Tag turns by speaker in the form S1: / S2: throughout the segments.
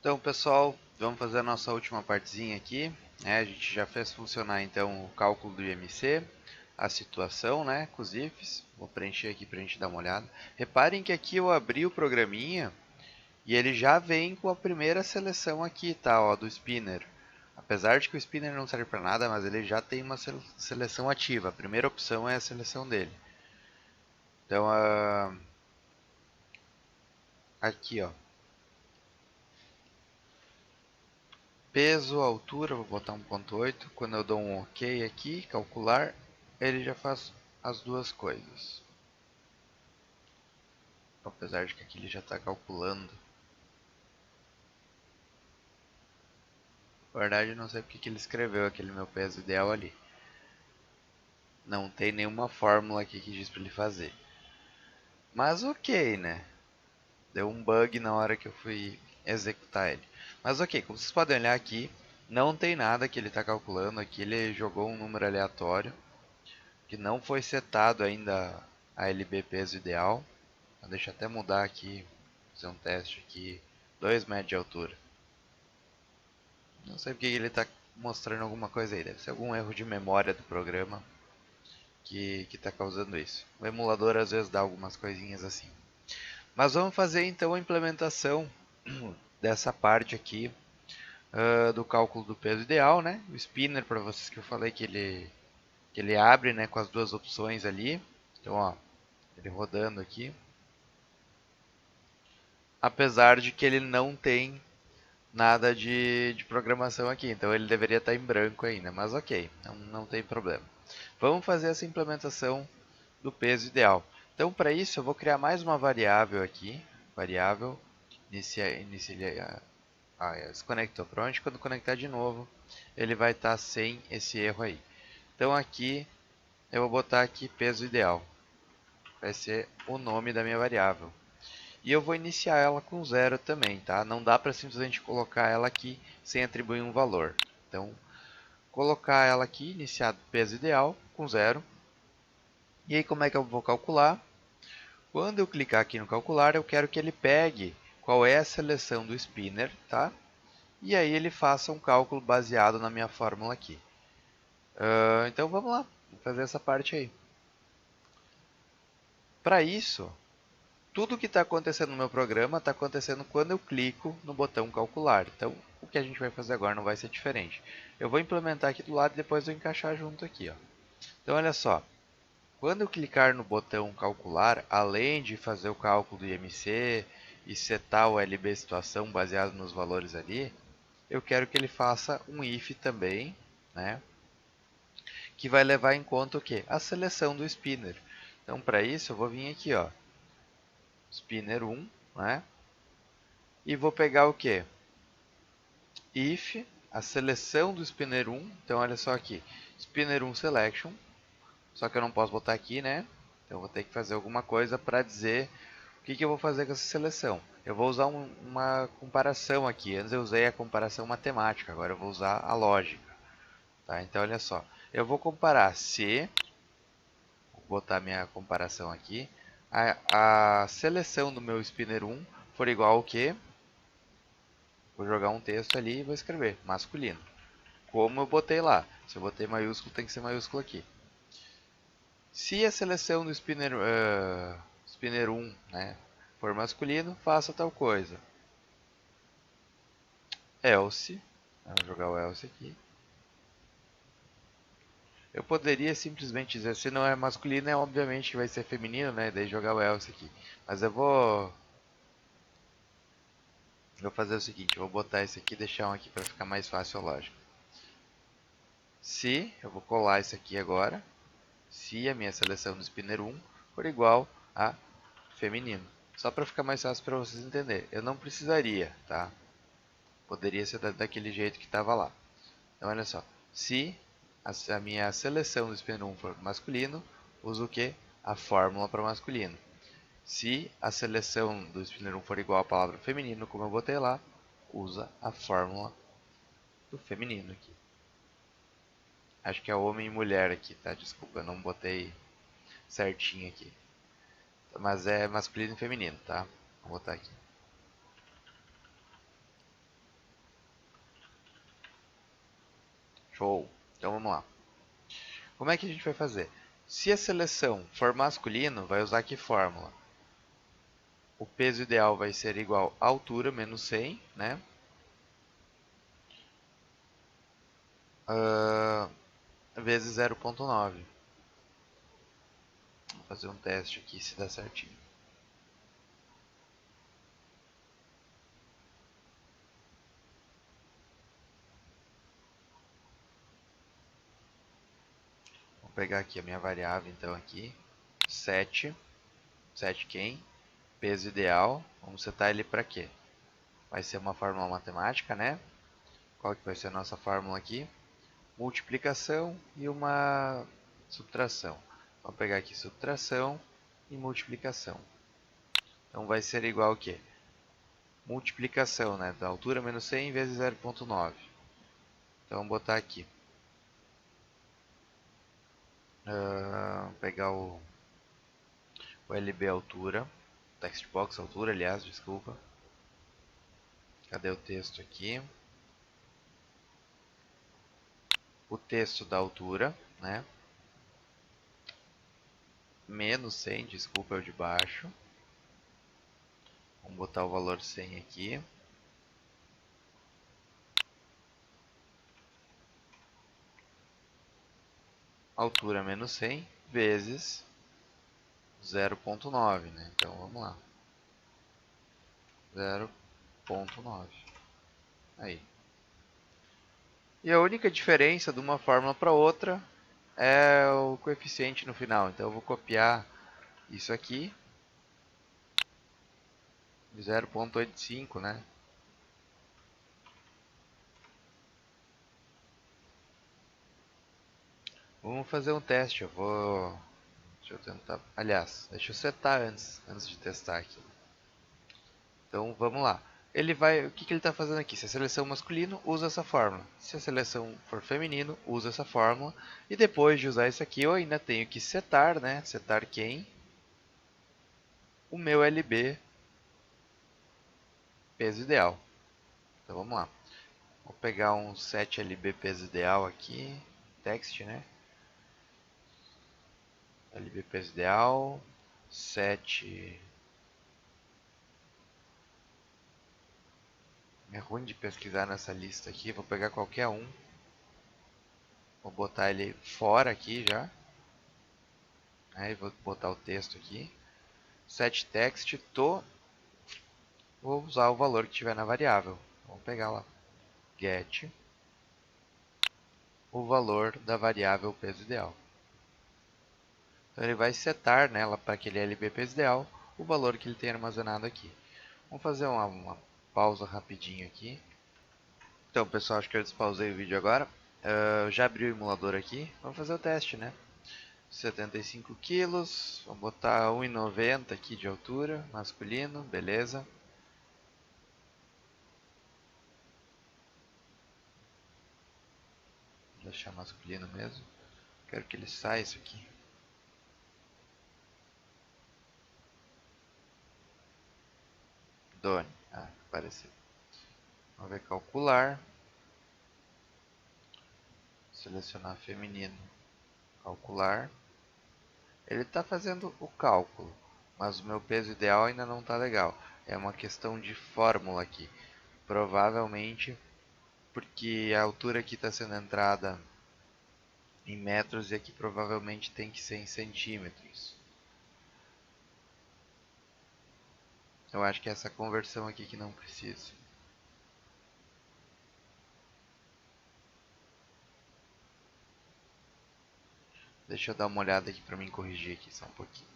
S1: Então, pessoal, vamos fazer a nossa última partezinha aqui. A gente já fez funcionar então o cálculo do IMC, a situação, né, com os ifs. Vou preencher aqui para a gente dar uma olhada. Reparem que aqui eu abri o programinha e ele já vem com a primeira seleção aqui, tá, ó, do spinner. Apesar de que o spinner não serve para nada, mas ele já tem uma seleção ativa. A primeira opção é a seleção dele. Então, aqui, ó, peso, altura, vou botar 1.8. Quando eu dou um OK aqui, calcular, ele já faz as duas coisas. Apesar de que aqui ele já está calculando. Na verdade, eu não sei porque que ele escreveu aquele meu peso ideal ali. Não tem nenhuma fórmula aqui que diz para ele fazer. Mas ok, né? Deu um bug na hora que eu fui executar ele. Mas ok, como vocês podem olhar aqui, não tem nada que ele está calculando. Aqui ele jogou um número aleatório, que não foi setado ainda a LB peso ideal. Então, deixa eu até mudar aqui, fazer um teste aqui, 2 metros de altura. Não sei porque ele está mostrando alguma coisa aí, deve ser algum erro de memória do programa que está causando isso. O emulador às vezes dá algumas coisinhas assim. Mas vamos fazer então a implementação dessa parte aqui do cálculo do peso ideal, né? O spinner, para vocês que eu falei que ele abre, né, com as duas opções ali. Então, ó, ele rodando aqui. Apesar de que ele não tem nada de programação aqui, então ele deveria estar em branco ainda, mas ok, não tem problema. Vamos fazer essa implementação do peso ideal. Então, para isso, eu vou criar mais uma variável aqui, variável se conectou. Pronto, quando conectar de novo, ele vai estar sem esse erro aí. Então, aqui, eu vou botar aqui peso ideal, vai ser o nome da minha variável. E eu vou iniciar ela com zero também, tá? Não dá para simplesmente colocar ela aqui sem atribuir um valor. Então, colocar ela aqui, iniciar peso ideal com zero. E aí como é que eu vou calcular? Quando eu clicar aqui no calcular, eu quero que ele pegue qual é a seleção do spinner, tá? E aí ele faça um cálculo baseado na minha fórmula aqui. Então vamos lá, vou fazer essa parte aí. Para isso, tudo que está acontecendo no meu programa está acontecendo quando eu clico no botão calcular. Então, o que a gente vai fazer agora não vai ser diferente. Eu vou implementar aqui do lado e depois vou encaixar junto aqui. Ó. Então, olha só. Quando eu clicar no botão calcular, além de fazer o cálculo do IMC e setar o LB situação baseado nos valores ali, eu quero que ele faça um if também, né? Que vai levar em conta o quê? A seleção do spinner. Então, para isso, eu vou vir aqui, ó, spinner 1, né? E vou pegar o quê? If, a seleção do spinner 1. Então, olha só aqui, spinner 1 selection. Só que eu não posso botar aqui, né? Então, eu vou ter que fazer alguma coisa para dizer o que eu vou fazer com essa seleção. Eu vou usar uma comparação aqui. Antes eu usei a comparação matemática, agora eu vou usar a lógica. Tá? Então, olha só. Eu vou comparar se, vou botar minha comparação aqui, a seleção do meu spinner 1 for igual ao que? Vou jogar um texto ali e vou escrever masculino. Como eu botei lá. Se eu botei maiúsculo, tem que ser maiúsculo aqui. Se a seleção do spinner 1, né, for masculino, faça tal coisa. Else, vamos jogar o else aqui. Eu poderia simplesmente dizer, se não é masculino, é obviamente que vai ser feminino, né? Daí jogar o else aqui. Mas vou fazer o seguinte, vou botar esse aqui e deixar um aqui para ficar mais fácil a lógica. Se, eu vou colar isso aqui agora, se a minha seleção do spinner 1 for igual a feminino. Só para ficar mais fácil para vocês entenderem. Eu não precisaria, tá? Poderia ser daquele jeito que estava lá. Então, olha só. Se a minha seleção do spinner 1 for masculino, uso o que? A fórmula para masculino. Se a seleção do spinner 1 for igual à palavra feminino, como eu botei lá, usa a fórmula do feminino aqui. Acho que é homem e mulher aqui, tá? Desculpa, eu não botei certinho aqui. Mas é masculino e feminino, tá? Vou botar aqui. Show! Então vamos lá. Como é que a gente vai fazer? Se a seleção for masculino, vai usar que fórmula? O peso ideal vai ser igual a altura menos 100, né? Vezes 0,9. Vou fazer um teste aqui se dá certinho. Vou pegar aqui a minha variável, então aqui, 7 quem? Peso ideal, vamos setar ele para quê? Vai ser uma fórmula matemática, né? Qual que vai ser a nossa fórmula aqui? Multiplicação e uma subtração. Vamos pegar aqui subtração e multiplicação. Então vai ser igual a quê? Multiplicação, né? Da altura menos 100 vezes 0,9. Então vamos botar aqui. Pegar o LB altura. Text box altura, aliás, desculpa. Cadê o texto aqui? O texto da altura, né? Menos 100, desculpa, é o de baixo. Vamos botar o valor 100 aqui. Altura menos 100 vezes 0,9, né? Então vamos lá. 0,9. Aí. E a única diferença de uma fórmula para outra é o coeficiente no final. Então eu vou copiar isso aqui. 0,85, né? Vamos fazer um teste. Deixa eu tentar. Aliás, deixa eu setar antes de testar aqui. Então vamos lá. Ele vai. O que ele está fazendo aqui? Se a seleção masculino, usa essa fórmula. Se a seleção for feminino, usa essa fórmula. E depois de usar isso aqui, eu ainda tenho que setar, né? Setar quem? O meu LB peso ideal. Então vamos lá. Vou pegar um 7LB peso ideal aqui. Text, né? LB peso ideal. 7. É ruim de pesquisar nessa lista aqui. Vou pegar qualquer um. Vou botar ele fora aqui já. Aí vou botar o texto aqui. Set text to. Vou usar o valor que tiver na variável. Vamos pegar lá. Get o valor da variável peso ideal. Então ele vai setar nela para aquele LB peso ideal o valor que ele tem armazenado aqui. Vamos fazer uma pausa rapidinho aqui. Então pessoal, acho que eu despausei o vídeo agora. Já abri o emulador aqui. Vamos fazer o teste, né? 75 quilos, vamos botar 1,90 aqui de altura, masculino, beleza. Vou deixar masculino mesmo. Quero que ele saia isso aqui. Done. Apareceu. Vamos ver calcular. Selecionar feminino. Calcular. Ele está fazendo o cálculo, mas o meu peso ideal ainda não está legal. É uma questão de fórmula aqui. Provavelmente porque a altura aqui está sendo entrada em metros e aqui provavelmente tem que ser em centímetros. Eu acho que é essa conversão aqui que não precisa. Deixa eu dar uma olhada aqui para mim corrigir aqui só um pouquinho.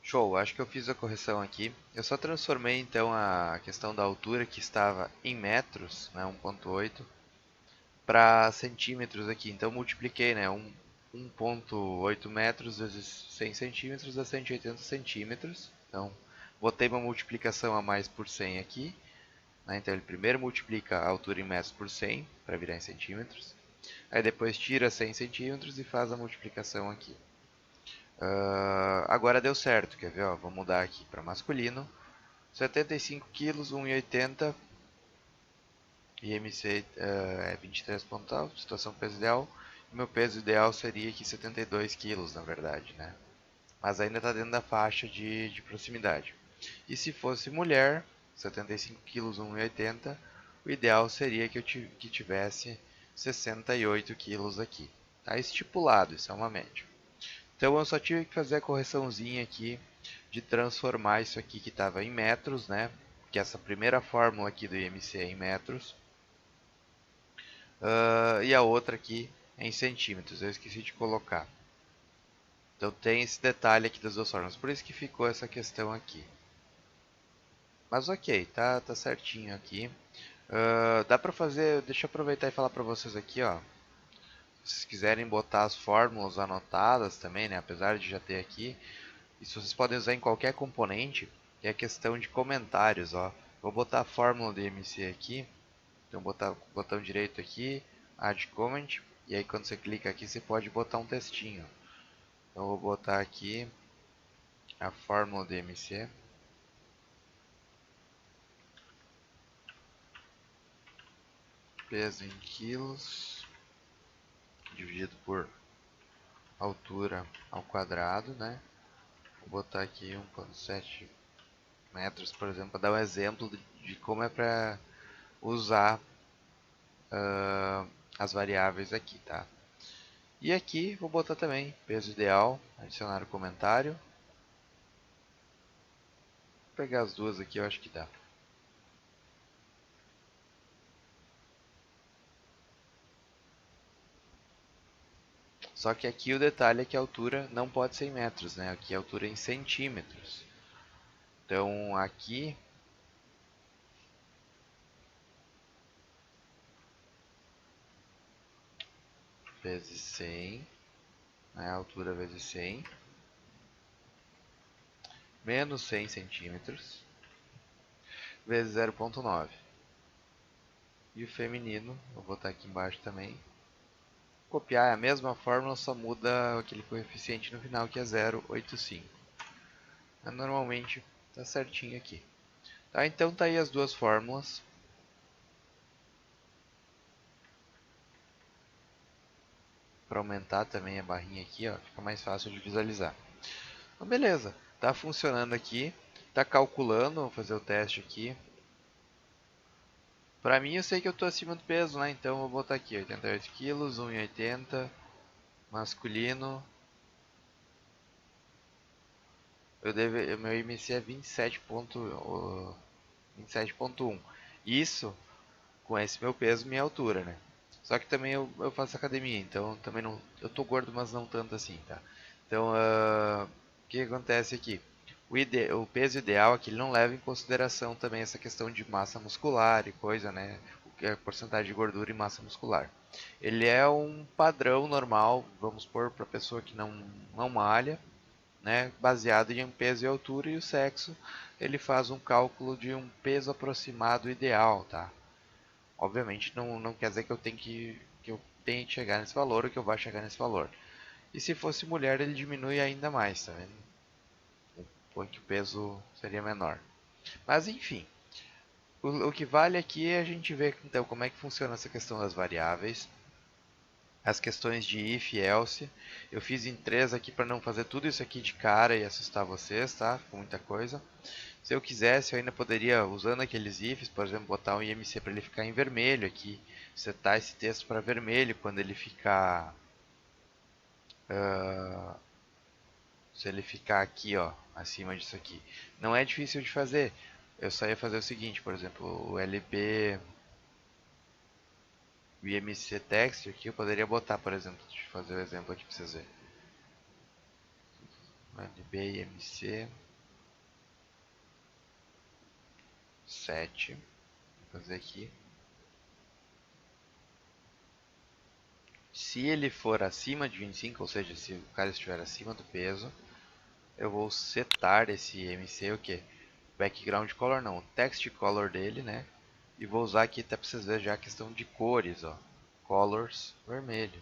S1: Show, acho que eu fiz a correção aqui. Eu só transformei então a questão da altura que estava em metros, né, 1,8, para centímetros aqui. Então multipliquei, né, 1,8 metros vezes 100 centímetros dá 180 centímetros. Então botei uma multiplicação a mais por 100 aqui. Né, então ele primeiro multiplica a altura em metros por 100 para virar em centímetros. Aí depois tira 100 centímetros e faz a multiplicação aqui. Agora deu certo, quer ver? Ó, vou mudar aqui para masculino. 75 kg, 1,80 IMC é 23 pontos altos, situação peso ideal. Meu peso ideal seria aqui 72 quilos, na verdade, né? Mas ainda está dentro da faixa de proximidade. E se fosse mulher, 75 quilos, 1,80, o ideal seria que que tivesse 68 quilos aqui. Está estipulado, isso é uma média. Então eu só tive que fazer a correçãozinha aqui de transformar isso aqui que estava em metros, né? Que essa primeira fórmula aqui do IMC é em metros. E a outra aqui é em centímetros, eu esqueci de colocar. Então tem esse detalhe aqui das duas formas, por isso que ficou essa questão aqui. Mas ok, tá certinho aqui. Dá pra fazer, deixa eu aproveitar e falar pra vocês aqui, ó. Se vocês quiserem botar as fórmulas anotadas também, né, apesar de já ter aqui, isso vocês podem usar em qualquer componente, que é questão de comentários, ó. Vou botar a fórmula do IMC aqui, então botar o botão direito aqui, Add Comment, e aí quando você clica aqui você pode botar um textinho. Então eu vou botar aqui a fórmula do IMC. Peso em quilos, dividido por altura ao quadrado, né? Vou botar aqui 1,7 metros, por exemplo, para dar um exemplo de como é para usar as variáveis aqui, tá? E aqui vou botar também peso ideal, adicionar o comentário. Vou pegar as duas aqui, eu acho que dá. Só que aqui o detalhe é que a altura não pode ser em metros, né? Aqui a altura é em centímetros. Então aqui vezes 100, né? A altura vezes 100, menos 100 centímetros, vezes 0,9. E o feminino, vou botar aqui embaixo também. Copiar é a mesma fórmula, só muda aquele coeficiente no final que é 0,85. Mas normalmente tá certinho aqui. Tá, então tá aí as duas fórmulas. Para aumentar também a barrinha aqui, ó, fica mais fácil de visualizar. Então beleza, tá funcionando aqui, tá calculando, vou fazer o teste aqui. Pra mim eu sei que eu tô acima do peso, né? Então eu vou botar aqui 88 quilos, 1,80, masculino. O meu IMC é 27.1. Isso com esse meu peso, minha altura, né? Só que também eu faço academia, então também não, eu tô gordo, mas não tanto assim, tá? Então, o que acontece aqui? O peso ideal aqui ele não leva em consideração também essa questão de massa muscular e coisa, né? O que é a porcentagem de gordura e massa muscular. Ele é um padrão normal, vamos pôr para pessoa que não malha, né? Baseado em peso e altura, e o sexo ele faz um cálculo de um peso aproximado ideal, tá? Obviamente não quer dizer que eu tenha que chegar nesse valor ou que eu vá chegar nesse valor. E se fosse mulher, ele diminui ainda mais, tá vendo? Põe que o peso seria menor. Mas enfim, o que vale aqui é a gente ver então como é que funciona essa questão das variáveis. As questões de if e else. Eu fiz em três aqui para não fazer tudo isso aqui de cara e assustar vocês, tá? Com muita coisa. Se eu quisesse, eu ainda poderia, usando aqueles ifs, por exemplo, botar um IMC para ele ficar em vermelho aqui, setar esse texto para vermelho quando ele ficar, se ele ficar aqui, ó, acima disso aqui. Não é difícil de fazer. Eu só ia fazer o seguinte, por exemplo, o LB, o IMC text aqui, eu poderia botar, por exemplo, deixa eu fazer o exemplo aqui para vocês verem. LB IMC 7, vou fazer aqui. Se ele for acima de 25, ou seja, se o cara estiver acima do peso, eu vou setar esse MC o que? Background color não, o text color dele, né? E vou usar aqui até para vocês verem já a questão de cores, ó. Colors vermelho.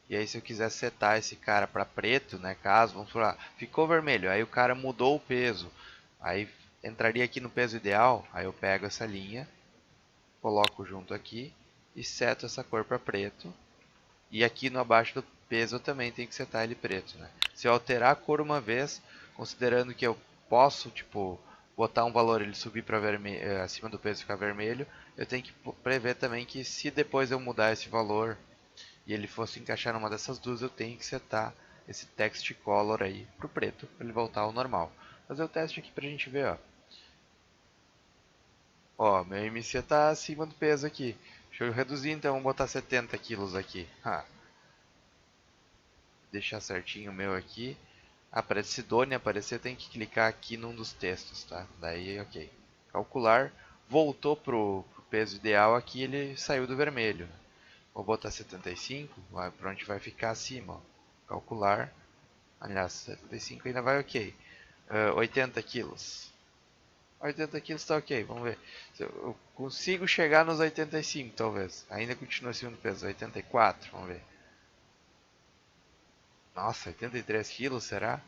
S1: E aí se eu quiser setar esse cara para preto, né? Caso, vamos falar, ficou vermelho, aí o cara mudou o peso. Aí entraria aqui no peso ideal, aí eu pego essa linha coloco junto aqui e seto essa cor para preto. E aqui no abaixo do peso eu também tenho que setar ele preto, né? Se eu alterar a cor uma vez, considerando que eu posso, tipo, botar um valor ele subir para vermelho, acima do peso ficar vermelho, eu tenho que prever também que se depois eu mudar esse valor e ele fosse encaixar numa dessas duas, eu tenho que setar esse text color aí pro preto, para ele voltar ao normal. Vou fazer o teste aqui pra gente ver, ó. Ó, meu MC tá acima do peso aqui. Deixa eu reduzir então, vamos botar 70 quilos aqui. Deixar certinho o meu aqui. Para esse Sidônia aparecer, tem que clicar aqui num dos textos, tá? Daí, ok. Calcular, voltou pro peso ideal aqui, ele saiu do vermelho. Vou botar 75, para onde vai ficar acima, ó. Calcular, aliás, 75 ainda vai ok. 80 quilos. 80 quilos tá ok, vamos ver. Se eu consigo chegar nos 85, talvez. Ainda continua acima do peso. 84, vamos ver. Nossa, 83 quilos, será?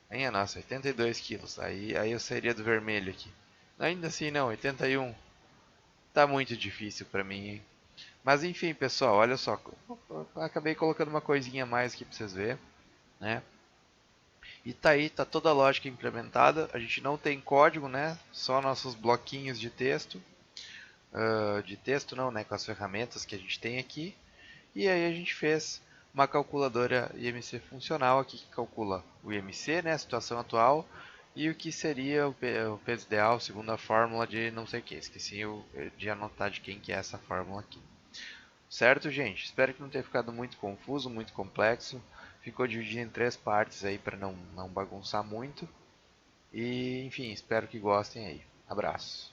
S1: Minha nossa, 82 quilos. Aí eu sairia do vermelho aqui. Ainda assim não, 81. Tá muito difícil pra mim, hein? Mas enfim, pessoal, olha só. Acabei colocando uma coisinha a mais aqui pra vocês verem, né? E tá aí, tá toda a lógica implementada. A gente não tem código, né? Só nossos bloquinhos de texto. De texto não, né? Com as ferramentas que a gente tem aqui. E aí a gente fez uma calculadora IMC funcional aqui que calcula o IMC, né, a situação atual, e o que seria o peso ideal segundo a fórmula de não sei o que. Esqueci de anotar de quem que é essa fórmula aqui. Certo, gente? Espero que não tenha ficado muito confuso, muito complexo. Ficou dividido em três partes aí para não bagunçar muito. E, enfim, espero que gostem aí. Abraço.